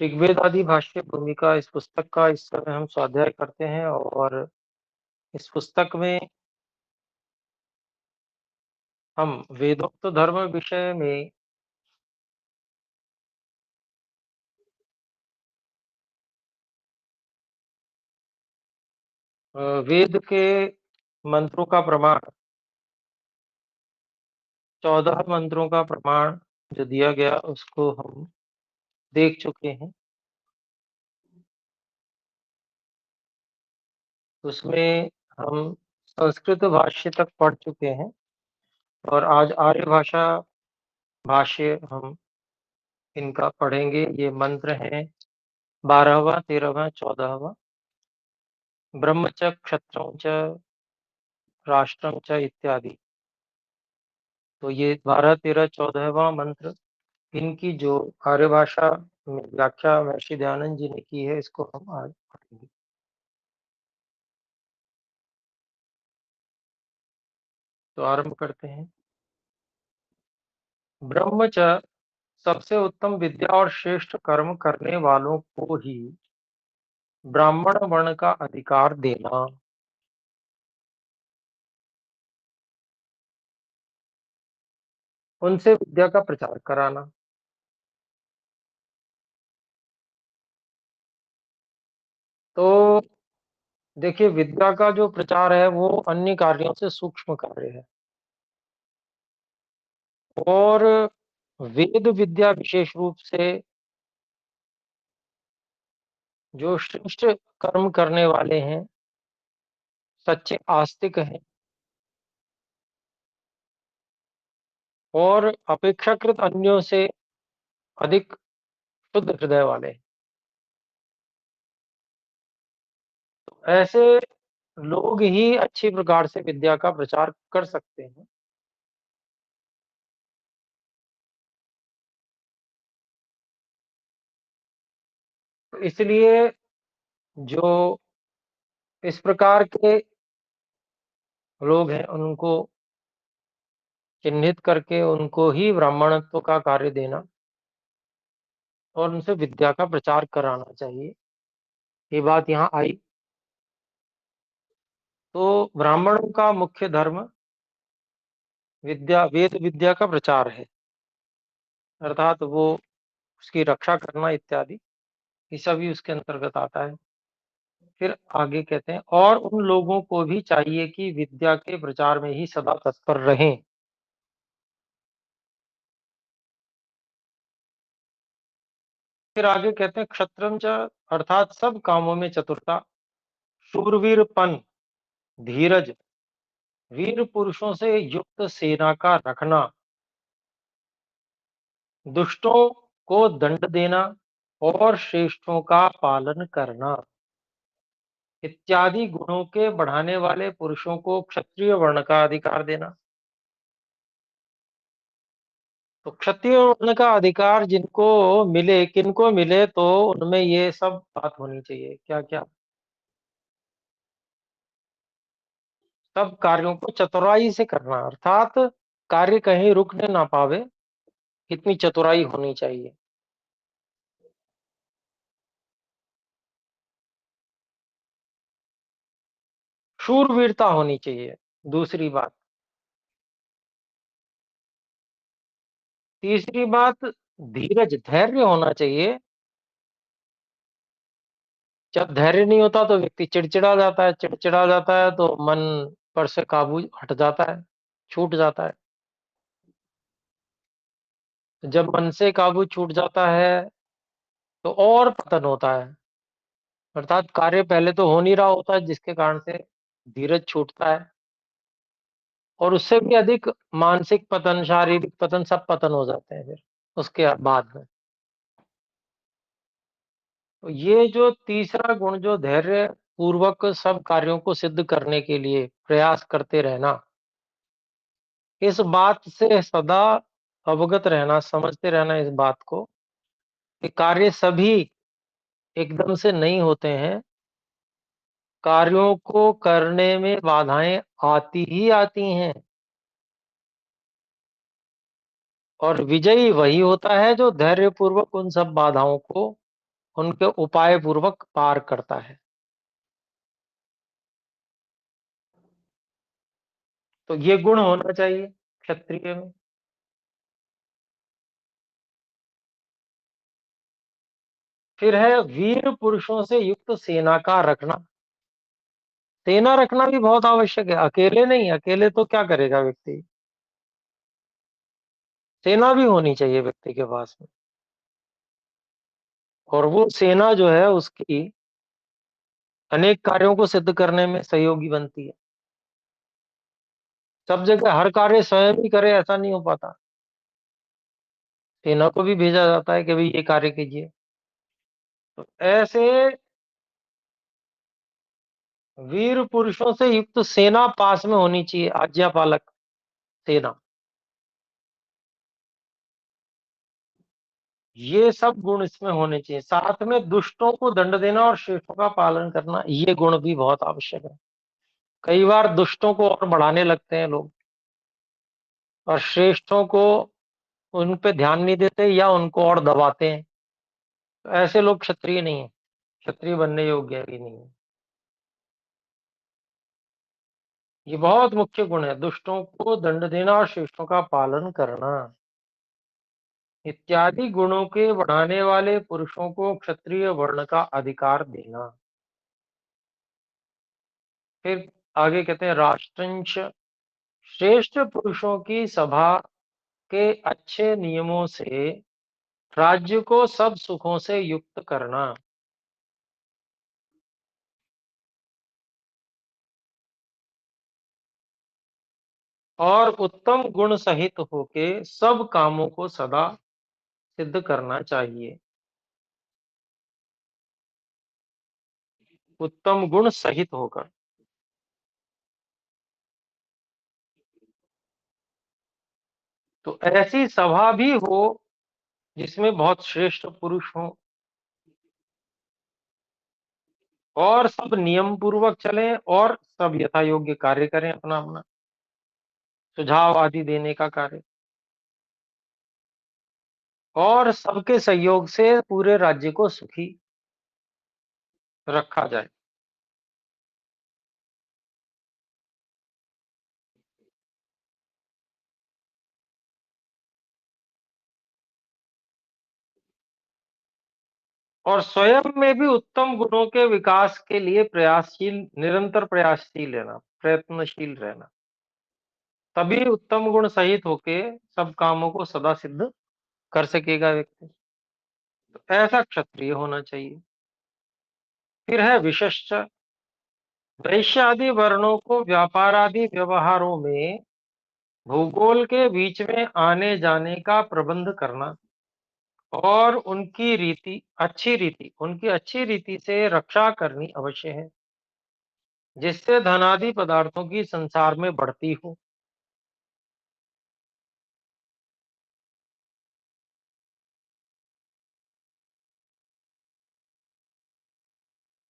ऋग्वेद आदि भाष्य भूमिका इस पुस्तक का इस समय हम स्वाध्याय करते हैं। और इस पुस्तक में हम वेदोक्त धर्म विषय में वेद के मंत्रों का प्रमाण, 14 मंत्रों का प्रमाण जो दिया गया उसको हम देख चुके हैं। उसमें हम संस्कृत भाष्य तक पढ़ चुके हैं और आज आर्य भाषा भाष्य हम इनका पढ़ेंगे। ये मंत्र हैं 12वां, 13वां, 14वां। ब्रह्म च क्षत्रं च राष्ट्रं च इत्यादि। तो ये 12, 13, 14वां मंत्र, इनकी जो आर्य भाषा में व्याख्या महर्षि दयानंद जी ने की है, इसको हम आज पढ़ेंगे। तो आरंभ करते हैं। ब्रह्म च, सबसे उत्तम विद्या और श्रेष्ठ कर्म करने वालों को ही ब्राह्मण वर्ण का अधिकार देना, उनसे विद्या का प्रचार कराना। तो देखिए, विद्या का जो प्रचार है वो अन्य कार्यों से सूक्ष्म कार्य है। और वेद विद्या विशेष रूप से जो श्रेष्ठ कर्म करने वाले हैं, सच्चे आस्तिक हैं और अपेक्षाकृत अन्यों से अधिक शुद्ध हृदय वाले हैं, ऐसे लोग ही अच्छी प्रकार से विद्या का प्रचार कर सकते हैं। तो इसलिए जो इस प्रकार के लोग हैं, उनको चिन्हित करके उनको ही ब्राह्मणत्व का कार्य देना और उनसे विद्या का प्रचार कराना चाहिए। ये बात यहाँ आई। तो ब्राह्मणों का मुख्य धर्म विद्या, वेद विद्या का प्रचार है, अर्थात वो उसकी रक्षा करना इत्यादि, ये सभी उसके अंतर्गत आता है। फिर आगे कहते हैं, और उन लोगों को भी चाहिए कि विद्या के प्रचार में ही सदा तत्पर रहें। फिर आगे कहते हैं, क्षत्रम च, अर्थात सब कामों में चतुरता, शूरवीरपन, धीरज, वीर पुरुषों से युक्त सेना का रखना, दुष्टों को दंड देना और श्रेष्ठों का पालन करना इत्यादि गुणों के बढ़ाने वाले पुरुषों को क्षत्रिय वर्ण का अधिकार देना। तो क्षत्रिय वर्ण का अधिकार जिनको मिले, किनको मिले, तो उनमें ये सब बात होनी चाहिए। क्या क्या? सब कार्यों को चतुराई से करना, अर्थात कार्य कहीं रुकने ना पावे, इतनी चतुराई होनी चाहिए। शूरवीरता होनी चाहिए, दूसरी बात। तीसरी बात, धीरज, धैर्य होना चाहिए। जब धैर्य नहीं होता तो व्यक्ति चिड़चिड़ा जाता है, चिड़चिड़ा जाता है तो मन पर से काबू हट जाता है, छूट जाता है। जब मन से काबू छूट जाता है तो और पतन होता है, अर्थात कार्य पहले तो हो नहीं रहा होता है, जिसके कारण से धीरज छूटता है और उससे भी अधिक मानसिक पतन, शारीरिक पतन, सब पतन हो जाते हैं फिर उसके बाद में। तो ये जो तीसरा गुण, जो धैर्य पूर्वक सब कार्यों को सिद्ध करने के लिए प्रयास करते रहना, इस बात से सदा अवगत रहना, समझते रहना इस बात को कि कार्य सभी एकदम से नहीं होते हैं, कार्यों को करने में बाधाएं आती ही आती हैं और विजयी वही होता है जो धैर्य पूर्वक उन सब बाधाओं को उनके उपाय पूर्वक पार करता है। तो ये गुण होना चाहिए क्षत्रिय में। फिर है वीर पुरुषों से युक्त सेना का रखना। सेना रखना भी बहुत आवश्यक है, अकेले नहीं, अकेले तो क्या करेगा व्यक्ति, सेना भी होनी चाहिए व्यक्ति के पास में। और वो सेना जो है उसकी अनेक कार्यों को सिद्ध करने में सहयोगी बनती है। सब जगह हर कार्य स्वयं ही करे ऐसा नहीं हो पाता, सेना को भी भेजा जाता है कि भाई ये कार्य कीजिए। तो ऐसे वीर पुरुषों से युक्त सेना पास में होनी चाहिए, आज्ञा पालक सेना। ये सब गुण इसमें होने चाहिए। साथ में दुष्टों को दंड देना और श्रेष्ठों का पालन करना, ये गुण भी बहुत आवश्यक है। कई बार दुष्टों को और बढ़ाने लगते हैं लोग, और श्रेष्ठों को उन पे ध्यान नहीं देते या उनको और दबाते हैं। तो ऐसे लोग क्षत्रिय नहीं है, क्षत्रिय बनने योग्य भी नहीं है। ये बहुत मुख्य गुण है, दुष्टों को दंड देना और श्रेष्ठों का पालन करना इत्यादि गुणों के बढ़ाने वाले पुरुषों को क्षत्रिय वर्ण का अधिकार देना। फिर आगे कहते हैं राष्ट्रंश, श्रेष्ठ पुरुषों की सभा के अच्छे नियमों से राज्य को सब सुखों से युक्त करना। और उत्तम गुण सहित होके सब कामों को सदा सिद्ध करना चाहिए। उत्तम गुण सहित होकर, तो ऐसी सभा भी हो जिसमें बहुत श्रेष्ठ पुरुष हो और सब नियम पूर्वक चलें और सब यथा योग्य कार्य करें, अपना अपना सुझाव आदि देने का कार्य, और सबके सहयोग से पूरे राज्य को सुखी रखा जाए। और स्वयं में भी उत्तम गुणों के विकास के लिए प्रयासशील, निरंतर प्रयासशील रहना, प्रयत्नशील रहना, तभी उत्तम गुण सहित होके सब कामों को सदा सिद्ध कर सकेगा व्यक्ति। तो ऐसा क्षत्रिय होना चाहिए। फिर है विशिष्ट, वैश्य आदि वर्णों को व्यापार आदि व्यवहारों में भूगोल के बीच में आने जाने का प्रबंध करना और उनकी अच्छी रीति से रक्षा करनी अवश्य है, जिससे धनादि पदार्थों की संसार में बढ़ती हो।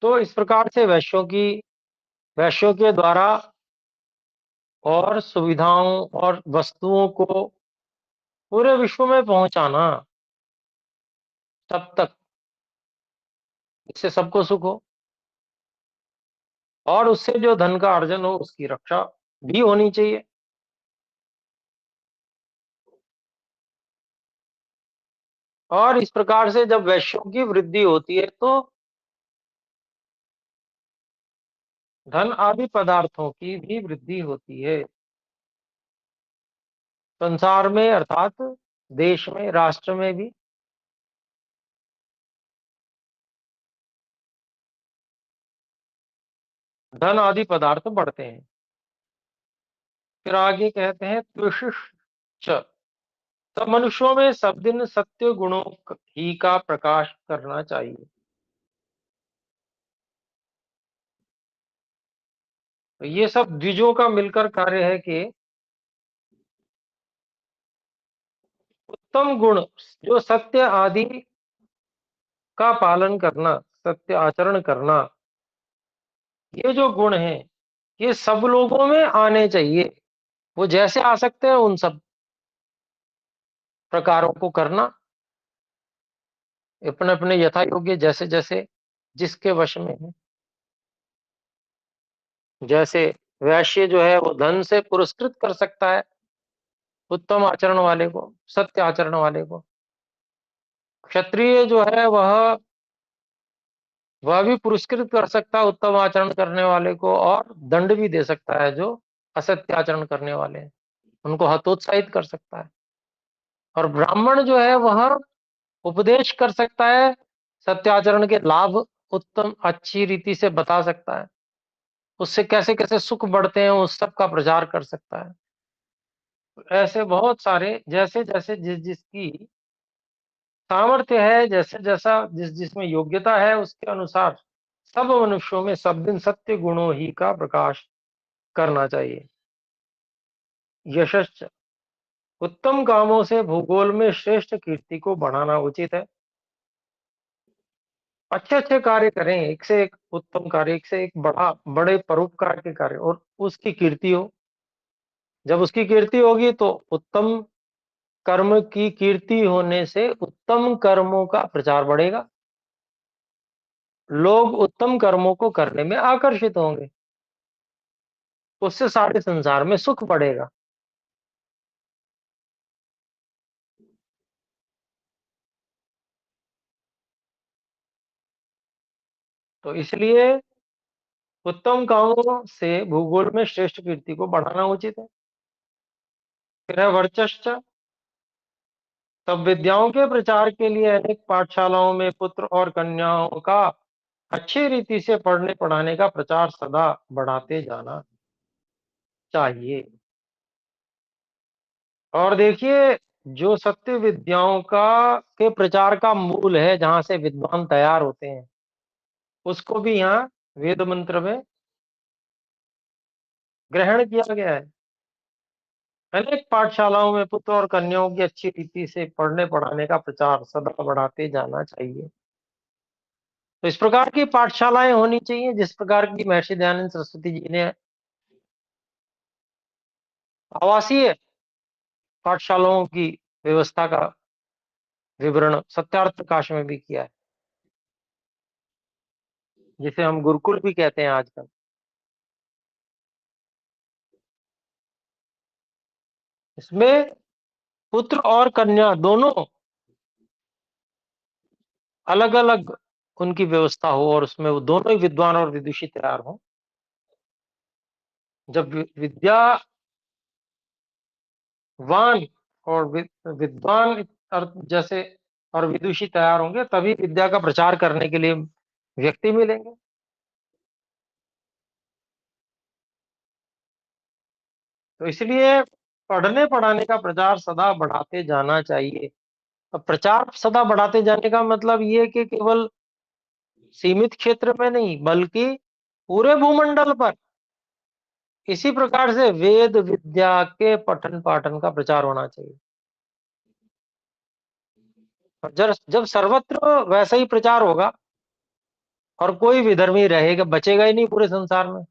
तो इस प्रकार से वैश्यों के द्वारा और सुविधाओं और वस्तुओं को पूरे विश्व में पहुंचाना तब तक, इससे सबको सुख हो और उससे जो धन का अर्जन हो उसकी रक्षा भी होनी चाहिए। और इस प्रकार से जब वैश्यों की वृद्धि होती है तो धन आदि पदार्थों की भी वृद्धि होती है संसार में, अर्थात देश में, राष्ट्र में भी धन आदि पदार्थ बढ़ते हैं। फिर आगे कहते हैं त्विशिष्ट, सब मनुष्यों में सब दिन सत्य गुणों ही का प्रकाश करना चाहिए। तो ये सब द्विजों का मिलकर कार्य है कि उत्तम गुण, जो सत्य आदि का पालन करना, सत्य आचरण करना, ये जो गुण है ये सब लोगों में आने चाहिए। वो जैसे आ सकते हैं उन सब प्रकारों को करना, अपने अपने यथा योग्य जैसे जैसे जिसके वश में है। जैसे वैश्य जो है वो धन से पुरस्कृत कर सकता है उत्तम आचरण वाले को, सत्य आचरण वाले को। क्षत्रिय जो है वह भी पुरस्कृत कर सकता है उत्तम आचरण करने वाले को, और दंड भी दे सकता है जो असत्य आचरण करने वाले हैं, उनको हतोत्साहित कर सकता है। और ब्राह्मण जो है वह उपदेश कर सकता है, सत्याचरण के लाभ उत्तम अच्छी रीति से बता सकता है, उससे कैसे कैसे सुख बढ़ते हैं उस सब का प्रचार कर सकता है। ऐसे बहुत सारे, जैसे जैसे जिस जिसकी सामर्थ्य है, जैसे जैसा जिस जिसमें योग्यता है, उसके अनुसार सब मनुष्यों में सब दिन सत्य गुणों ही का प्रकाश करना चाहिए। यशश्च, उत्तम कामों से भूगोल में श्रेष्ठ कीर्ति को बढ़ाना उचित है। अच्छे अच्छे कार्य करें, एक से एक उत्तम कार्य, एक से एक बड़े परोपकार के कार्य, और उसकी कीर्ति हो। जब उसकी कीर्ति होगी तो उत्तम कर्म की कीर्ति होने से उत्तम कर्मों का प्रचार बढ़ेगा, लोग उत्तम कर्मों को करने में आकर्षित होंगे, उससे सारे संसार में सुख बढ़ेगा। तो इसलिए उत्तम कामों से भूगोल में श्रेष्ठ कीर्ति को बढ़ाना उचित है। फिर है वर्चस्व। तब विद्याओं के प्रचार के लिए अनेक पाठशालाओं में पुत्र और कन्याओं का अच्छी रीति से पढ़ने पढ़ाने का प्रचार सदा बढ़ाते जाना चाहिए। और देखिए, जो सत्य विद्याओं का के प्रचार का मूल है, जहां से विद्वान तैयार होते हैं, उसको भी यहाँ वेद मंत्र में ग्रहण किया गया है। अनेक पाठशालाओं में पुत्र और कन्याओं की अच्छी रीति से पढ़ने पढ़ाने का प्रचार सदा बढ़ाते जाना चाहिए। तो इस प्रकार की पाठशालाएं होनी चाहिए, जिस प्रकार की महर्षि दयानंद सरस्वती जी ने आवासीय पाठशालाओं की व्यवस्था का विवरण सत्यार्थ प्रकाश में भी किया है, जिसे हम गुरुकुल भी कहते हैं आजकल। इसमें पुत्र और कन्या दोनों अलग अलग उनकी व्यवस्था हो, और उसमें वो दोनों ही विद्वान और विदुषी तैयार हो। जब विद्यावान और विद्वान और जैसे और विदुषी तैयार होंगे, तभी विद्या का प्रचार करने के लिए व्यक्ति मिलेंगे। तो इसलिए पढ़ने पढ़ाने का प्रचार सदा बढ़ाते जाना चाहिए। अब प्रचार सदा बढ़ाते जाने का मतलब ये कि केवल सीमित क्षेत्र में नहीं, बल्कि पूरे भूमंडल पर इसी प्रकार से वेद विद्या के पठन पाठन का प्रचार होना चाहिए। और जब जब सर्वत्र वैसा ही प्रचार होगा, और कोई विधर्मी रहेगा बचेगा ही नहीं पूरे संसार में,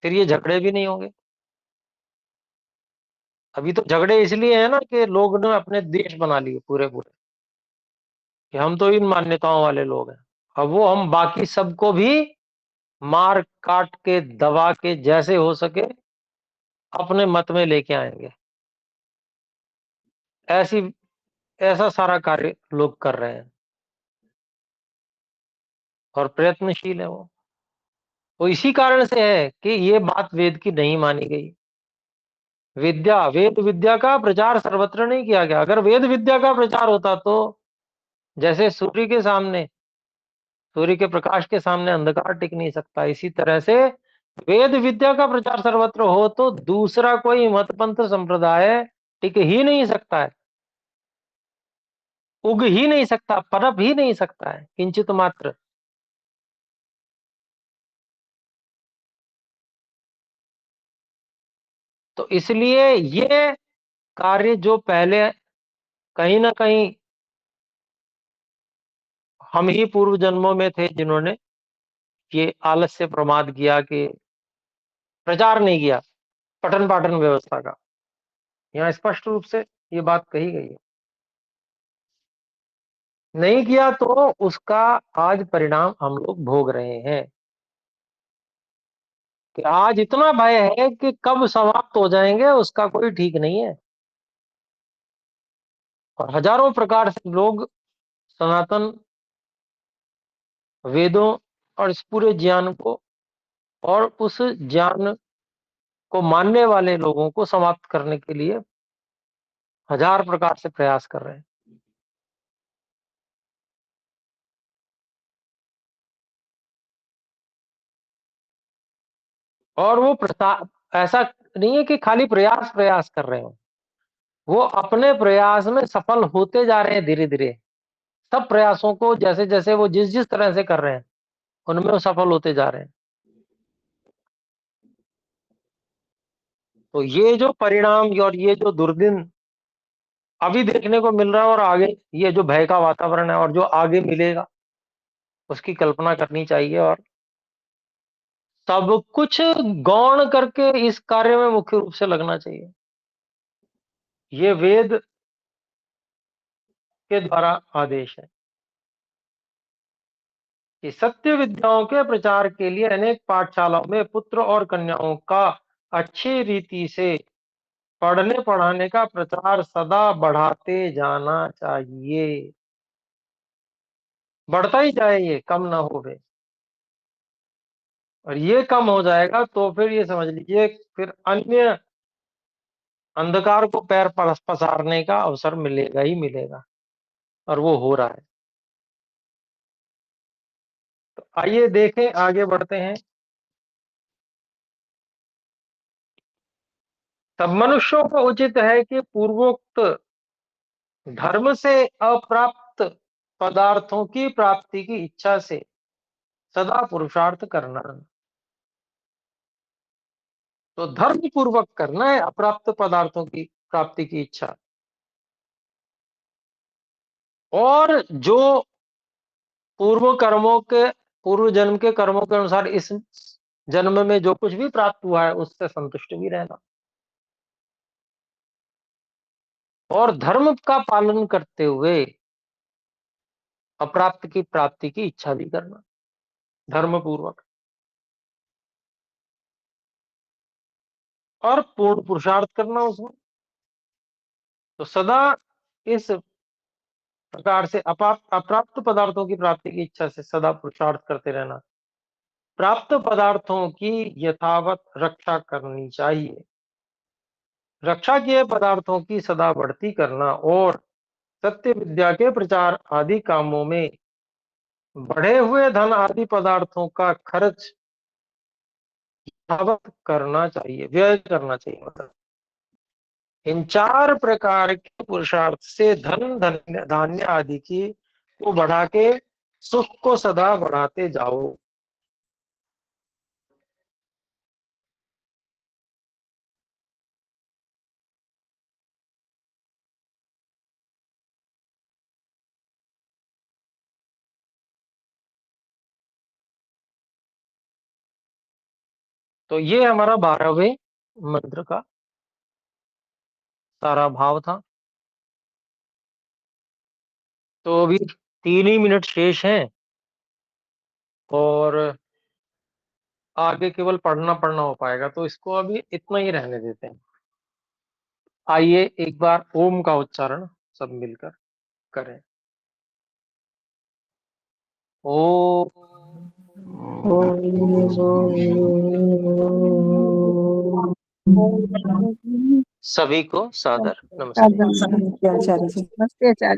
फिर ये झगड़े भी नहीं होंगे। अभी तो झगड़े इसलिए है ना कि लोग ने अपने देश बना लिए पूरे पूरे, कि हम तो इन मान्यताओं वाले लोग हैं। अब वो हम बाकी सबको भी मार काट के दबा के जैसे हो सके अपने मत में लेके आएंगे। ऐसी ऐसा सारा कार्य लोग कर रहे हैं, और प्रयत्नशील है वो। तो इसी कारण से है कि ये बात वेद की नहीं मानी गई। वेद विद्या का प्रचार सर्वत्र नहीं किया गया। अगर वेद विद्या का प्रचार होता तो जैसे सूर्य के प्रकाश के सामने अंधकार टिक नहीं सकता, इसी तरह से वेद विद्या का प्रचार सर्वत्र हो तो दूसरा कोई मत पंथ संप्रदाय टिक ही नहीं सकता है, उग ही नहीं सकता, पनप ही नहीं सकता है किंचित मात्र। तो इसलिए ये कार्य जो पहले कहीं ना कहीं हम ही पूर्व जन्मों में थे जिन्होंने ये आलस्य प्रमाद किया कि प्रचार नहीं किया पठन पाठन व्यवस्था का, यहाँ स्पष्ट रूप से ये बात कही गई है। नहीं किया तो उसका आज परिणाम हम लोग भोग रहे हैं कि आज इतना भय है कि कब समाप्त हो जाएंगे उसका कोई ठीक नहीं है। और हजारों प्रकार से लोग सनातन वेदों और इस पूरे ज्ञान को और उस ज्ञान को मानने वाले लोगों को समाप्त करने के लिए हजार प्रकार से प्रयास कर रहे हैं। और वो ऐसा नहीं है कि खाली प्रयास प्रयास कर रहे हो, वो अपने प्रयास में सफल होते जा रहे हैं धीरे धीरे। सब प्रयासों को जैसे जैसे वो जिस जिस तरह से कर रहे हैं उनमें वो सफल होते जा रहे हैं। तो ये जो परिणाम और ये जो दुर्दिन अभी देखने को मिल रहा है और आगे ये जो भय का वातावरण है और जो आगे मिलेगा उसकी कल्पना करनी चाहिए और सब कुछ गौण करके इस कार्य में मुख्य रूप से लगना चाहिए। ये वेद के द्वारा आदेश है कि सत्य विद्याओं के प्रचार के लिए अनेक पाठशालाओं में पुत्र और कन्याओं का अच्छी रीति से पढ़ने पढ़ाने का प्रचार सदा बढ़ाते जाना चाहिए। बढ़ता ही जाए, ये कम ना होवे। और ये कम हो जाएगा तो फिर ये समझ लीजिए फिर अन्य अंधकार को पैर पसारने का अवसर मिलेगा ही मिलेगा। और वो हो रहा है। तो आइए देखें, आगे बढ़ते हैं। तब मनुष्यों को उचित है कि पूर्वोक्त धर्म से अप्राप्त पदार्थों की प्राप्ति की इच्छा से सदा पुरुषार्थ करना। तो धर्म पूर्वक करना है अप्राप्त पदार्थों की प्राप्ति की इच्छा। और जो पूर्व कर्मों के पूर्व जन्म के कर्मों के अनुसार इस जन्म में जो कुछ भी प्राप्त हुआ है उससे संतुष्ट भी रहना। और धर्म का पालन करते हुए अप्राप्त की प्राप्ति की इच्छा भी करना धर्म पूर्वक। और पूर्ण पुरुषार्थ करना उसमें। तो सदा इस प्रकार से अप्राप्त पदार्थों की प्राप्ति की इच्छा से सदा पुरुषार्थ करते रहना। प्राप्त पदार्थों की यथावत रक्षा करनी चाहिए। रक्षा किए पदार्थों की सदा बढ़ती करना और सत्य विद्या के प्रचार आदि कामों में बढ़े हुए धन आदि पदार्थों का खर्च यथावत करना चाहिए, व्यय करना चाहिए। मतलब इन चार प्रकार के पुरुषार्थ से धन धान्य आदि की को बढ़ा के सुख को सदा बढ़ाते जाओ। तो ये हमारा 12वें मंत्र का सारा भाव था। तो अभी 3 ही मिनट शेष हैं और आगे केवल पढ़ना पढ़ना हो पाएगा, तो इसको अभी इतना ही रहने देते हैं। आइए एक बार ओम का उच्चारण सब मिलकर करें। ओम। सभी को सादर नमस्ते। नमस्ते आचार्य जी। नमस्ते आचार्य।